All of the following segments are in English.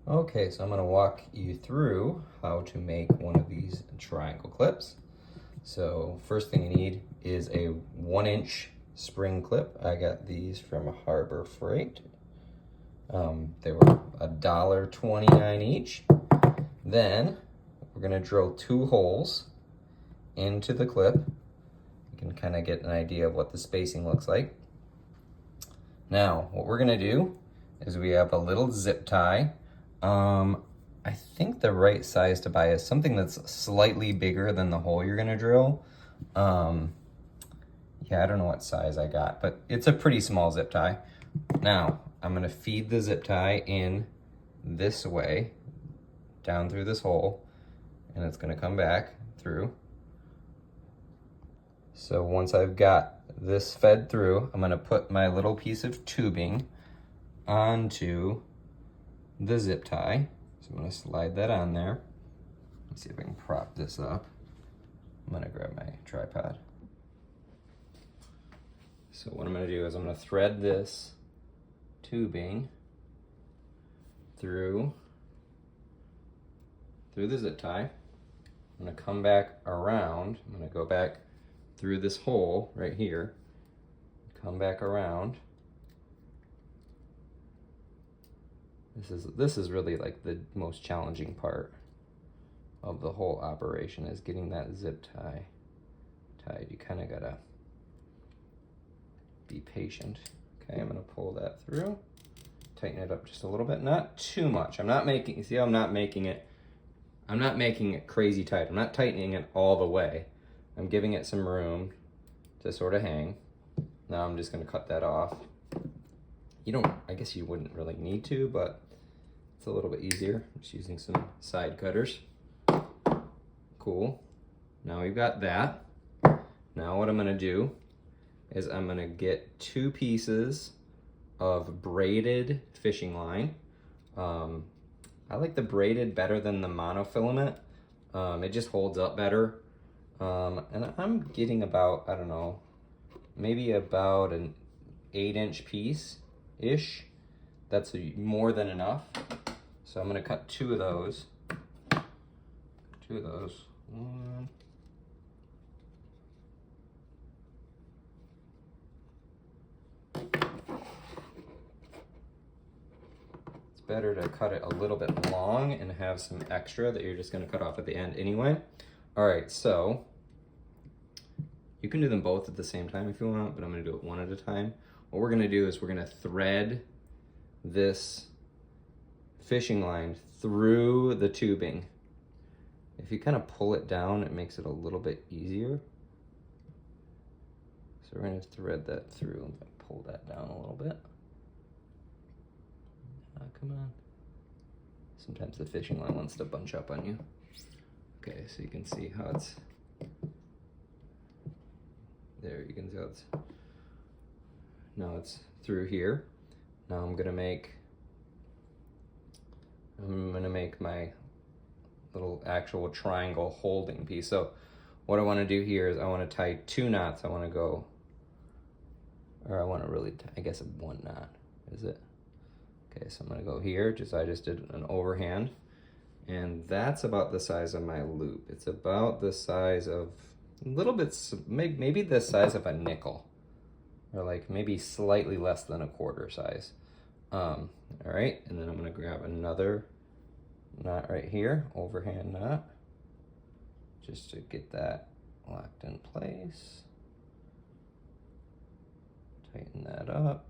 Okay, so I'm going to walk you through how to make one of these triangle clips. So first thing you need is a 1-inch spring clip. I got these from Harbor Freight. They were $1.29 each. Then we're going to drill 2 holes into the clip. You can kind of get an idea of what the spacing looks like. Now, what we're going to do is we have a little zip tie. I think the right size to buy is something that's slightly bigger than the hole you're gonna drill. Yeah, I don't know what size I got, but it's a pretty small zip tie. Now, I'm gonna feed the zip tie in this way, down through this hole, and it's gonna come back through. So once I've got this fed through, I'm gonna put my little piece of tubing onto the zip tie. So I'm gonna slide that on there. Let's see if I can prop this up. I'm gonna grab my tripod. So what I'm gonna do is I'm gonna thread this tubing through the zip tie. I'm gonna come back around. I'm gonna go back through this hole right here, come back around. This is really like the most challenging part of the whole operation, is getting that zip tie tied. You kind of gotta be patient. Okay, I'm gonna pull that through, tighten it up just a little bit, not too much. I'm not making, you see how I'm not making it crazy tight. I'm not tightening it all the way. I'm giving it some room to sort of hang. Now I'm just gonna cut that off. I guess you wouldn't really need to, but it's a little bit easier. I'm just using some side cutters. Cool. Now we've got that. Now what I'm gonna do is I'm gonna get 2 pieces of braided fishing line. I like the braided better than the monofilament. It just holds up better. And I'm getting about, I don't know, maybe about an 8-inch piece-ish. That's more than enough. So I'm gonna cut 2 of those. 2 of those. One. It's better to cut it a little bit long and have some extra that you're just gonna cut off at the end anyway. All right, so you can do them both at the same time if you want, but I'm gonna do it one at a time. What we're gonna do is we're gonna thread this fishing line through the tubing. If you kind of pull it down, it makes it a little bit easier. So we're gonna thread that through and pull that down a little bit. Come on. Sometimes the fishing line wants to bunch up on you. Okay, so you can see how it's, there, you can see how it's, now it's through here. Now I'm gonna make my little actual triangle holding piece. So what I wanna do here is I wanna tie 2 knots. I wanna really, I guess 1 knot, is it? Okay, so I'm gonna go here, I just did an overhand, and that's about the size of my loop. It's about the size of, a little bit, maybe the size of a nickel, or like maybe slightly less than a quarter size. All right, and then I'm gonna grab another knot right here, overhand knot, just to get that locked in place. Tighten that up.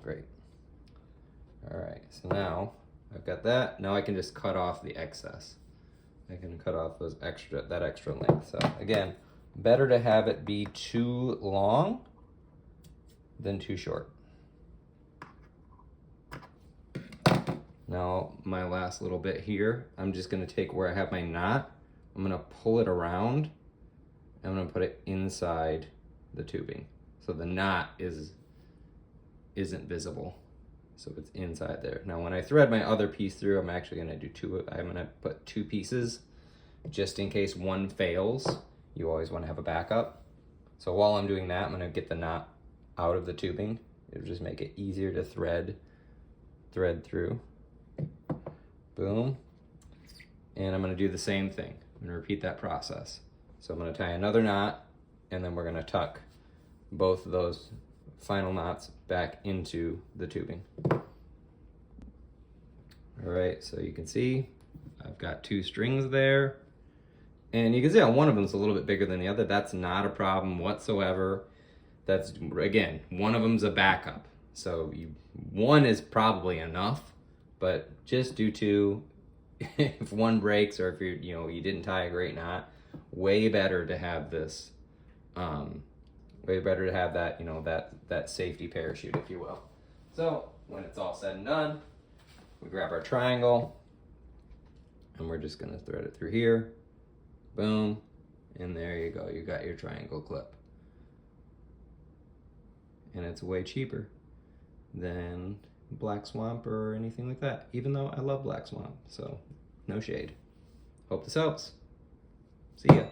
Great. All right, so now I've got that. Now I can just cut off the excess. I can cut off that extra length. So again, better to have it be too long than too short. Now my last little bit here, I'm just gonna take where I have my knot, I'm gonna pull it around, and I'm gonna put it inside the tubing. So the knot isn't visible. So it's inside there. Now when I thread my other piece through, I'm actually gonna do I'm gonna put 2 pieces just in case one fails. You always wanna have a backup. So while I'm doing that, I'm gonna get the knot out of the tubing. It'll just make it easier to thread thread through. Boom. And I'm gonna do the same thing. I'm gonna repeat that process. So I'm gonna tie another knot, and then we're gonna tuck both of those final knots back into the tubing. All right, so you can see I've got 2 strings there. And you can see how one of them's a little bit bigger than the other. That's not a problem whatsoever. That's, again, one of them's a backup. So one is probably enough, but just due to if one breaks or if you didn't tie a great knot, way better to have this, way better to have that, that safety parachute, if you will. So when it's all said and done, we grab our triangle and we're just gonna thread it through here. Boom, and there you go. You got your triangle clip. And it's way cheaper than Black Swamp or anything like that, even though I love Black Swamp, so no shade. Hope this helps. See ya.